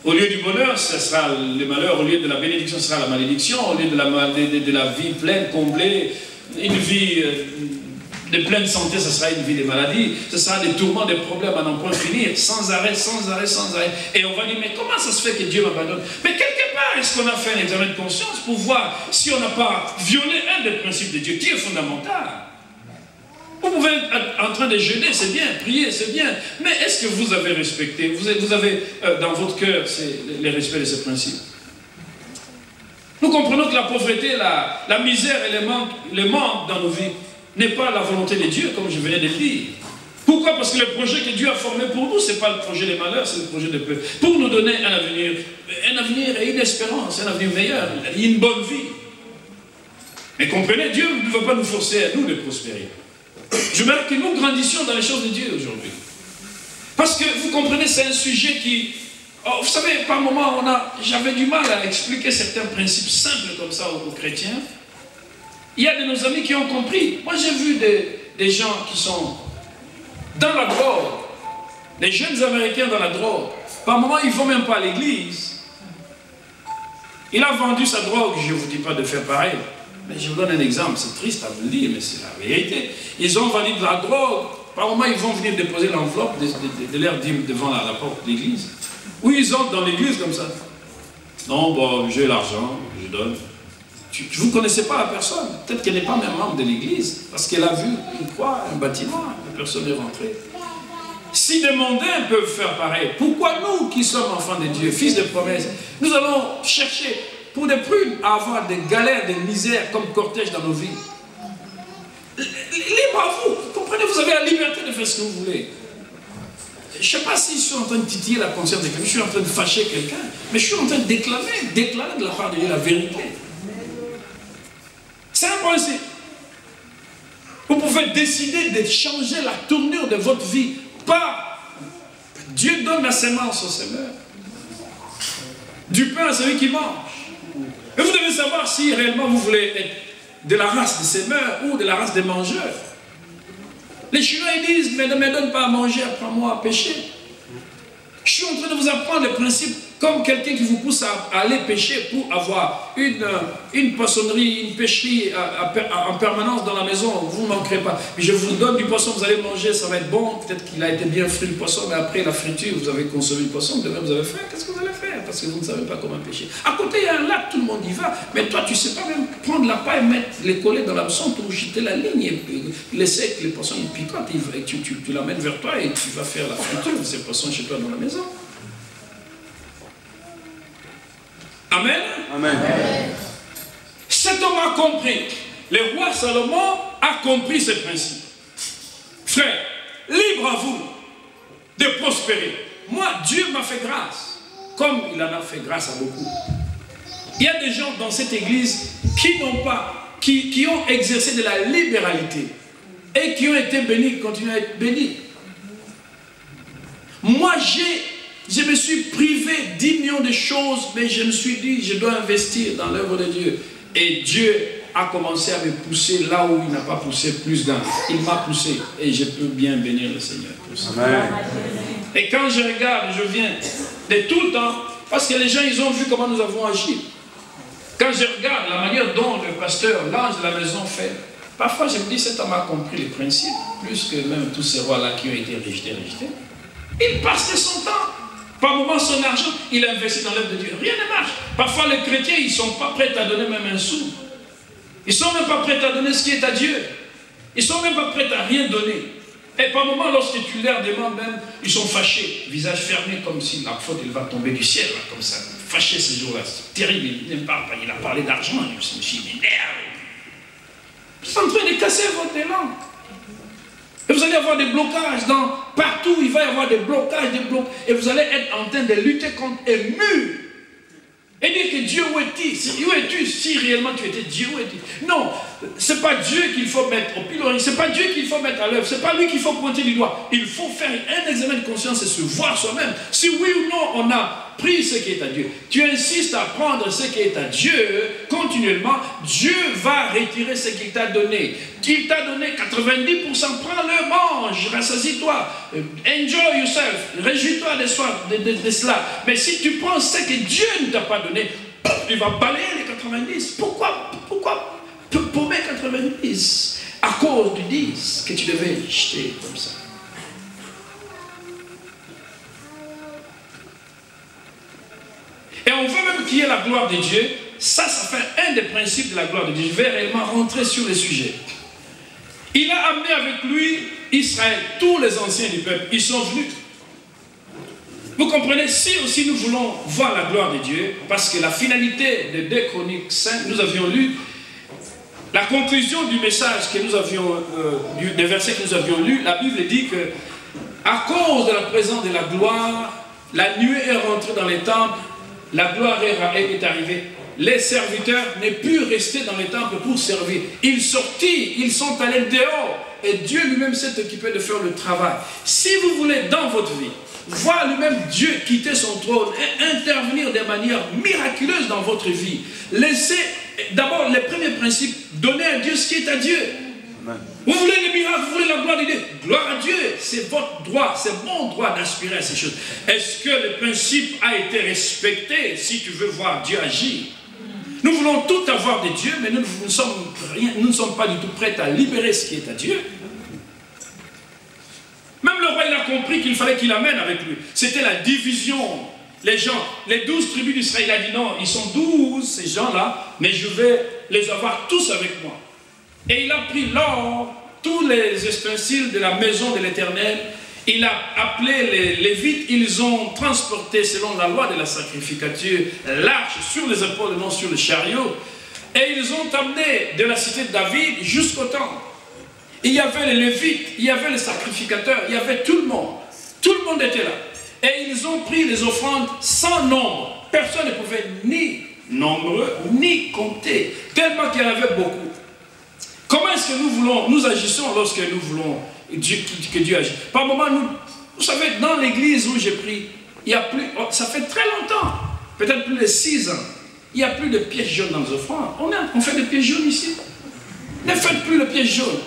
Au lieu du bonheur, ce sera le malheur. Au lieu de la bénédiction, ce sera la malédiction. Au lieu de la vie pleine, comblée, une vie de pleine santé, ce sera une vie de maladie. Ce sera des tourments, des problèmes à n'en point finir, sans arrêt, sans arrêt, sans arrêt. Et on va dire, mais comment ça se fait que Dieu m'abandonne? Mais quelque part, est-ce qu'on a fait un examen de conscience pour voir si on n'a pas violé un des principes de Dieu qui est fondamental? Vous pouvez être en train de jeûner, c'est bien, prier, c'est bien. Mais est-ce que vous avez respecté, vous avez dans votre cœur le respect de ces principes? Nous comprenons que la pauvreté, la misère et le manque dans nos vies n'est pas la volonté de Dieu, comme je venais de le dire. Pourquoi? Parce que le projet que Dieu a formé pour nous, ce n'est pas le projet des malheurs, c'est le projet de paix. Pour nous donner un avenir et une espérance, un avenir meilleur, une bonne vie. Mais comprenez, Dieu ne veut pas nous forcer à nous de prospérer. Je veux que nous grandissions dans les choses de Dieu aujourd'hui. Parce que vous comprenez, c'est un sujet qui... Oh, vous savez, par moments, j'avais du mal à expliquer certains principes simples comme ça aux chrétiens. Il y a de nos amis qui ont compris. Moi, j'ai vu des gens qui sont dans la drogue, des jeunes Américains dans la drogue. Par moments, ils ne vont même pas à l'église. Il a vendu sa drogue, je ne vous dis pas de faire pareil. Mais je vous donne un exemple, c'est triste à vous le dire, mais c'est la vérité. Ils ont vendu de la drogue. Par moment, ils vont venir déposer l'enveloppe de leur dîme devant la porte de l'église. Ou ils entrent dans l'église comme ça. Non, bon, j'ai l'argent, je donne. Vous ne connaissez pas la personne. Peut-être qu'elle n'est pas même membre de l'église. Parce qu'elle a vu une croix, un bâtiment, la personne est rentrée. Si des mondains peuvent faire pareil, pourquoi nous qui sommes enfants de Dieu, fils de promesse, nous allons chercher pour des prunes à avoir des galères, des misères comme cortège dans nos vies? Libre à vous, comprenez, vous avez la liberté de faire ce que vous voulez. Je ne sais pas si je suis en train de titiller la conscience de quelqu'un, je suis en train de fâcher quelqu'un, mais je suis en train de déclarer de la part de Dieu la vérité. C'est un principe. Vous pouvez décider de changer la tournure de votre vie. Pas Dieu donne la sémence au semeur. Du pain à celui qui mange. Et vous devez savoir si réellement vous voulez être de la race des semeurs ou de la race des mangeurs. Les Chinois ils disent, mais ne me donne pas à manger, apprends-moi à pêcher. Je suis en train de vous apprendre les principes comme quelqu'un qui vous pousse à aller pêcher pour avoir une poissonnerie, une pêcherie en permanence dans la maison. Vous ne manquerez pas. Mais je vous donne du poisson, vous allez manger, ça va être bon. Peut-être qu'il a été bien frit le poisson, mais après la friture, vous avez consommé le poisson, demain vous avez faim. Qu'est-ce que vous allez faire? Parce que vous ne savez pas comment pêcher. À côté, il y a un lac, tout le monde y va. Mais toi, tu ne sais pas même prendre la paille, les coller dans l'hameçon pour jeter la ligne et laisser que les poissons ils picotent. Et tu l'amènes vers toi et tu vas faire la friture de ces poissons chez toi dans la maison. Amen. Amen. Cet homme a compris. Le roi Salomon a compris ce principe. Frère, libre à vous de prospérer. Moi, Dieu m'a fait grâce, comme il en a fait grâce à beaucoup. Il y a des gens dans cette église qui n'ont pas, qui ont exercé de la libéralité et qui ont été bénis, qui continuent à être bénis. Moi, je me suis privé d'10 millions de choses, mais je me suis dit, je dois investir dans l'œuvre de Dieu. Et Dieu a commencé à me pousser là où il n'a pas poussé plus d'un. Il m'a poussé et je peux bien bénir le Seigneur pour ça. Amen. Et quand je regarde, je viens de tout le temps, parce que les gens, ils ont vu comment nous avons agi. Quand je regarde la manière dont le pasteur, l'ange de la maison fait, parfois je me dis, cet homme a compris les principes, plus que même tous ces rois-là qui ont été rejetés. Il passe de son temps. Par moment, son argent, il investit dans l'œuvre de Dieu. Rien ne marche. Parfois, les chrétiens, ils ne sont pas prêts à donner même un sou. Ils ne sont même pas prêts à donner ce qui est à Dieu. Ils ne sont même pas prêts à rien donner. Et par moment, lorsque tu leur demandes même, ils sont fâchés, visage fermé, comme si la faute, elle va tomber du ciel, là, comme ça. Fâchés ces jours-là. C'est terrible. Il n'aime pas. Il a parlé d'argent. Je me suis dit, merde. Vous êtes en train de casser votre élan. Et vous allez avoir des blocages partout, il va y avoir des blocages, et vous allez être en train de lutter contre un mur. Et dire que Dieu, où es-tu? Où es-tu si réellement tu étais Dieu? Où es-tu? Non, ce n'est pas Dieu qu'il faut mettre au pilori, ce n'est pas Dieu qu'il faut mettre à l'œuvre, ce n'est pas lui qu'il faut pointer du doigt. Il faut faire un examen de conscience et se voir soi-même. Si oui ou non on a pris ce qui est à Dieu, tu insistes à prendre ce qui est à Dieu continuellement, Dieu va retirer ce qu'il t'a donné. Il t'a donné 90%, prends-le, mange, rassasie-toi, enjoy yourself, réjouis-toi de cela. Mais si tu prends ce que Dieu ne t'a pas donné, tu vas balayer les 90. Pourquoi paumer 90 à cause du 10 que tu devais jeter comme ça? Et on veut même qu'il y ait la gloire de Dieu. Ça fait un des principes de la gloire de Dieu. Je vais réellement rentrer sur le sujet. Il a amené avec lui Israël, tous les anciens du peuple. Ils sont venus. Vous comprenez, si aussi nous voulons voir la gloire de Dieu, parce que la finalité de 2 Chroniques 5, nous avions lu, la conclusion du message que nous avions, des versets que nous avions lus, la Bible dit que à cause de la présence de la gloire, la nuée est rentrée dans les temples, la gloire est arrivée. Les serviteurs ne purent rester dans les temples pour servir. Ils sortirent, ils sont allés dehors. Et Dieu lui-même s'est occupé de faire le travail. Si vous voulez dans votre vie, voir lui-même Dieu quitter son trône et intervenir de manière miraculeuse dans votre vie, laissez d'abord les premiers principes, donner à Dieu ce qui est à Dieu. Amen. Vous voulez les miracles, vous voulez la gloire de Dieu, gloire à Dieu, c'est votre droit, c'est mon droit d'aspirer à ces choses. Est-ce que le principe a été respecté si tu veux voir Dieu agir? Nous voulons tout avoir de Dieu, mais nous ne sommes pas du tout prêts à libérer ce qui est à Dieu. Même le roi, il a compris qu'il fallait qu'il amène avec lui. C'était la division. Les gens, les 12 tribus d'Israël, il a dit non, ils sont 12 ces gens-là, mais je vais les avoir tous avec moi. Et il a pris l'or, tous les ustensiles de la maison de l'Éternel. Il a appelé les Lévites, ils ont transporté selon la loi de la sacrificature l'arche sur les épaules, non sur le chariot. Et ils ont amené de la cité de David jusqu'au temple. Il y avait les Lévites, il y avait les sacrificateurs, il y avait tout le monde. Tout le monde était là. Et ils ont pris les offrandes sans nombre. Personne ne pouvait ni nombreux, ni compter. Tellement qu'il y en avait beaucoup. Comment est-ce que nous agissons lorsque nous voulons que Dieu agisse? Par moment, vous savez, dans l'église où j'ai pris, il y a plus, ça fait très longtemps, peut-être plus de 6 ans, il n'y a plus de pièces jaunes dans les offrandes. On fait des pièces jaunes ici. Ne faites plus le pièce jaune.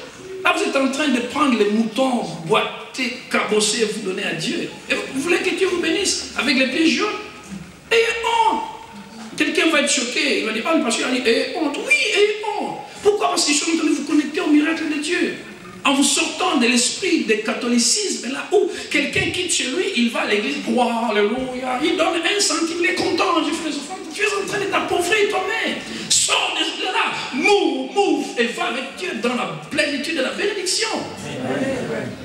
Là, vous êtes en train de prendre les moutons boités, cabossés et vous donner à Dieu. Et vous voulez que Dieu vous bénisse avec les pièces jaunes? Ayez honte. Quelqu'un va être choqué. Il va dire, oh, le pasteur a dit, ayez honte. Oui, ayez honte. Pourquoi? Parce que je suis en train de vous connecter au miracle de Dieu. En vous sortant de l'esprit du catholicisme, là où quelqu'un quitte chez lui, il va à l'église, oh, alléluia, il donne 1 centime, il est content, je fais les offrandes. Tu es en train de t'appauvrir toi-même. Sors de là, move, et va avec Dieu dans la plénitude de la bénédiction.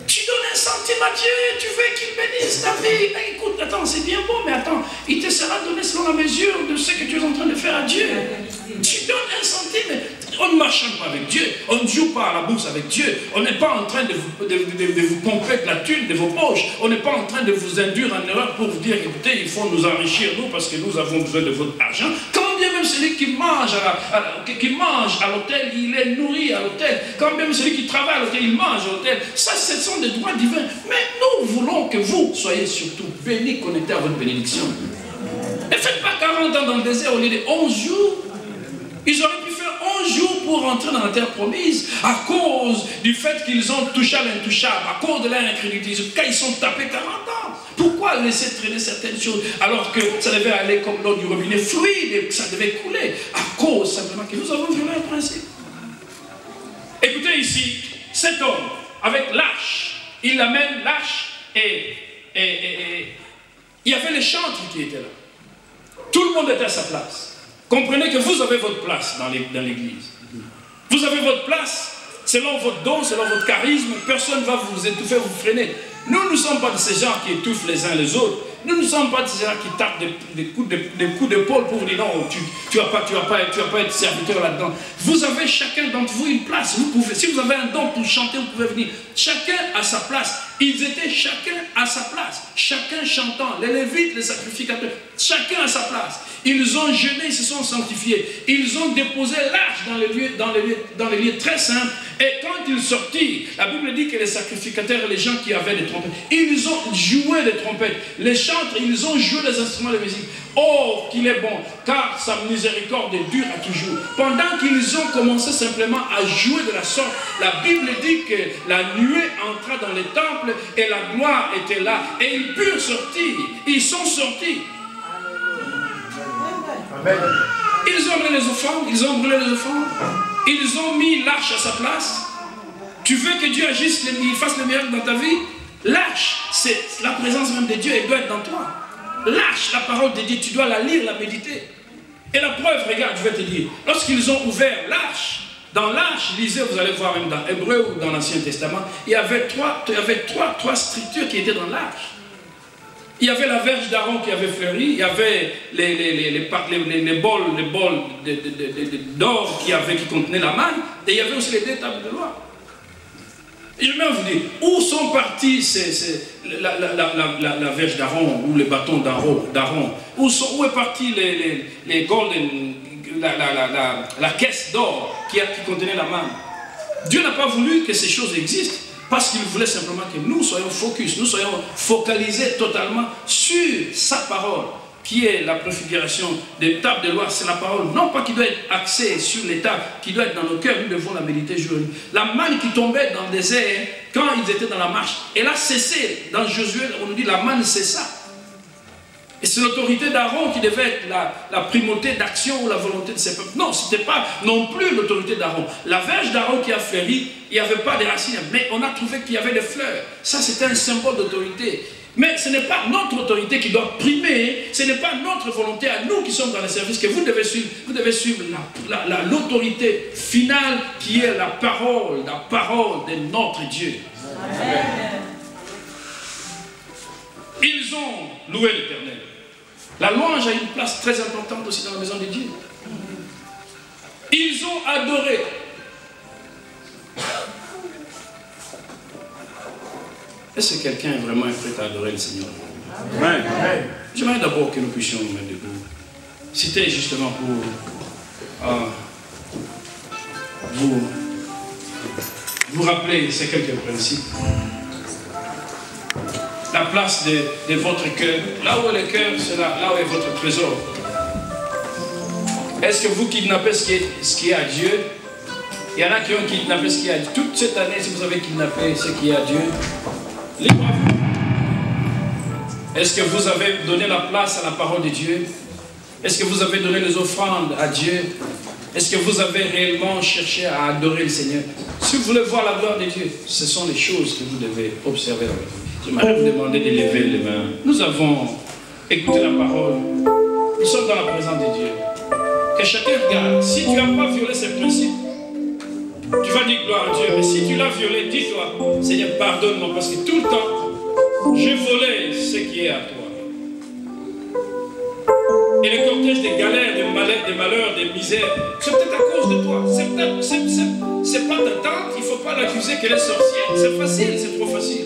Tu donnes 1 centime à Dieu, tu veux qu'il bénisse ta vie. Et écoute, attends, c'est bien beau, mais attends, il te sera donné selon la mesure de ce que tu es en train de faire à Dieu. Tu donnes 1 centime, on ne marche pas avec Dieu, on ne joue pas à la bourse avec Dieu, on n'est pas en train de vous pomper de la thune de vos poches, on n'est pas en train de vous induire en erreur pour vous dire, écoutez, il faut nous enrichir nous parce que nous avons besoin de votre argent. Quand bien même celui qui mange à l'hôtel, il est nourri à l'hôtel. Quand même celui qui travaille à l'hôtel, il mange à l'hôtel. Ça, ce sont des droits divins. Mais nous voulons que vous soyez surtout bénis, connectés à votre bénédiction. Ne faites pas 40 ans dans le désert au lieu de 11 jours. Ils auraient pu faire 11 jours pour rentrer dans la terre promise à cause du fait qu'ils ont touché à l'intouchable, à cause de leur incrédulité. Quand ils sont tapés 40 ans, pourquoi laisser traîner certaines choses alors que ça devait aller comme l'eau du robinet fluide et que ça devait couler? À cause simplement que nous avons violé un principe. Écoutez ici, cet homme avec l'arche, il l'amène l'arche et il y avait les chantres qui étaient là. Tout le monde était à sa place. Comprenez que vous avez votre place dans l'église. Vous avez votre place selon votre don, selon votre charisme. Personne ne va vous étouffer, vous freiner. Nous ne sommes pas de ces gens qui étouffent les uns les autres. Nous ne sommes pas de ces gens qui tapent des coups d'épaule pour vous dire non, tu vas pas être serviteur là-dedans. Vous avez chacun d'entre vous une place. Vous pouvez, si vous avez un don pour chanter, vous pouvez venir. Chacun à sa place. Ils étaient chacun à sa place. Chacun chantant. Les Lévites, les sacrificateurs. Chacun à sa place. Ils ont jeûné, ils se sont sanctifiés. Ils ont déposé l'arche dans les lieux très simples. Et quand ils sortirent, la Bible dit que les sacrificateurs et les gens qui avaient des trompettes, ils ont joué des trompettes. Les chantres, ils ont joué des instruments de musique. Oh, qu'il est bon, car sa miséricorde dure à toujours. Pendant qu'ils ont commencé simplement à jouer de la sorte, la Bible dit que la nuée entra dans les temples et la gloire était là. Et ils purent sortir. Ils sont sortis. Amen. Ils ont brûlé les offrandes, ils ont mis l'arche à sa place. Tu veux que Dieu agisse, qu'il fasse le miracle dans ta vie? L'arche, c'est la présence même de Dieu, elle doit être dans toi. L'arche, la parole de Dieu, tu dois la lire, la méditer. Et la preuve, regarde, je vais te dire, lorsqu'ils ont ouvert l'arche, dans l'arche, lisez, vous allez voir même dans Hébreu ou dans l'Ancien Testament, il y avait trois structures qui étaient dans l'arche. Il y avait la verge d'Aaron qui avait fleuri, il y avait les bols d'or qui contenaient la manne, et il y avait aussi les 2 tables de loi. Et je vais même vous dire, où sont partis la verge d'Aaron ou les bâtons d'Aaron? Où est parti les golden, la caisse d'or qui contenait la manne? Dieu n'a pas voulu que ces choses existent parce qu'il voulait simplement que nous soyons focus, nous soyons focalisés totalement sur sa parole, qui est la préfiguration des tables de loi. C'est la parole, non pas qui doit être axée sur les tables, qui doit être dans nos cœurs. Nous devons la méditer jour et nuit. La manne qui tombait dans le désert, quand ils étaient dans la marche, elle a cessé. Dans Josué, on nous dit la manne cessa. Et c'est l'autorité d'Aaron qui devait être la primauté d'action ou la volonté de ses peuples. Non, ce n'était pas non plus l'autorité d'Aaron. La verge d'Aaron qui a fleuri, il n'y avait pas de racines, mais on a trouvé qu'il y avait des fleurs. Ça, c'était un symbole d'autorité. Mais ce n'est pas notre autorité qui doit primer, ce n'est pas notre volonté à nous qui sommes dans le service que vous devez suivre. Vous devez suivre l'autorité finale qui est la parole de notre Dieu. Amen. Ils ont loué l'Éternel. La louange a une place très importante aussi dans la maison de Dieu. Ils ont adoré. Est-ce que quelqu'un est vraiment prêt à adorer le Seigneur? Amen. J'aimerais d'abord que nous puissions nous mettre debout. C'était justement pour vous rappeler ces quelques principes. La place de votre cœur. Là où est le cœur, c'est là où est votre trésor. Est-ce que vous kidnappez ce qui est à Dieu? Il y en a qui ont kidnappé ce qui est à Dieu. Toute cette année, si vous avez kidnappé ce qui est à Dieu, libre à vous. Est-ce que vous avez donné la place à la parole de Dieu? Est-ce que vous avez donné les offrandes à Dieu? Est-ce que vous avez réellement cherché à adorer le Seigneur? Si vous voulez voir la gloire de Dieu, ce sont les choses que vous devez observer avec vous. J'aimerais vous demander de lever les mains. Nous avons écouté la parole. Nous sommes dans la présence de Dieu. Que chacun regarde. Si tu n'as pas violé ces principes, tu vas dire gloire à Dieu. Mais si tu l'as violé, dis-toi, Seigneur, pardonne-moi parce que tout le temps, j'ai volé ce qui est à toi. Et le cortège des galères, des malheurs, des misères, c'est peut-être à cause de toi. C'est pas ta tante, il ne faut pas l'accuser qu'elle est sorcière. C'est facile, c'est trop facile.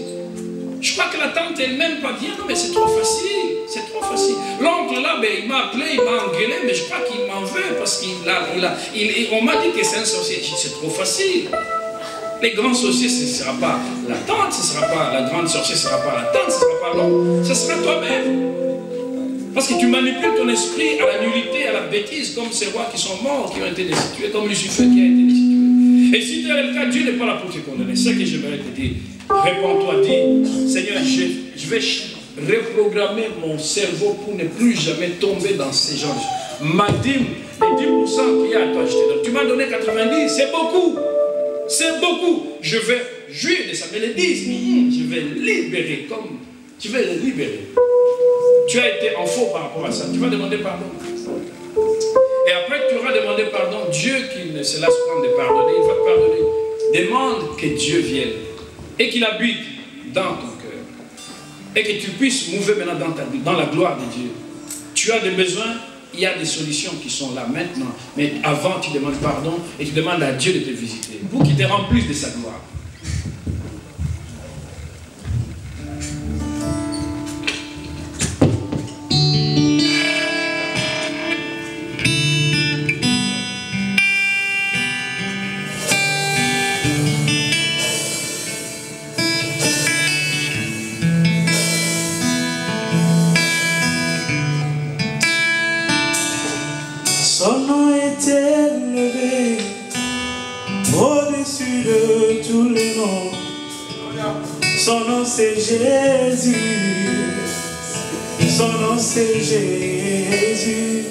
Je crois que la tante elle-même pas dire, non mais c'est trop facile, c'est trop facile. L'oncle là, ben, il m'a appelé, il m'a engueulé, mais je crois qu'il m'en veut parce qu'on m'a dit que c'est un sorcier. C'est trop facile. Les grands sorciers, ce ne sera pas la tante, ce ne sera pas la grande sorcière, ce ne sera pas la tante, ce ne sera pas l'oncle, ce sera toi-même. Parce que tu manipules ton esprit à la nullité, à la bêtise, comme ces rois qui sont morts, qui ont été destitués, comme Lucifer qui a été destitué. Et si tel est le cas, Dieu n'est pas là pour te condamner. C'est ce que j'aimerais te dire. Réponds-toi, dis, Seigneur, je vais reprogrammer mon cerveau pour ne plus jamais tomber dans ces genres de choses. Ma dîme, les 10% qu'il y a à toi, je te donne. Tu m'as donné 90, c'est beaucoup. C'est beaucoup. Je vais jouir de ça. Mais les 10, je vais libérer comme... Tu vas les libérer. Tu as été en faux par rapport à ça. Tu vas demander pardon. Et après que tu auras demandé pardon, Dieu qui ne se lasse pas de pardonner, il va te pardonner. Demande que Dieu vienne et qu'il habite dans ton cœur. Et que tu puisses mouver maintenant dans la gloire de Dieu. Tu as des besoins, il y a des solutions qui sont là maintenant. Mais avant, tu demandes pardon et tu demandes à Dieu de te visiter. Pour qu'il te remplisse de sa gloire. Son nom est élevé au-dessus de tous les noms. Son nom c'est Jésus. Son nom c'est Jésus.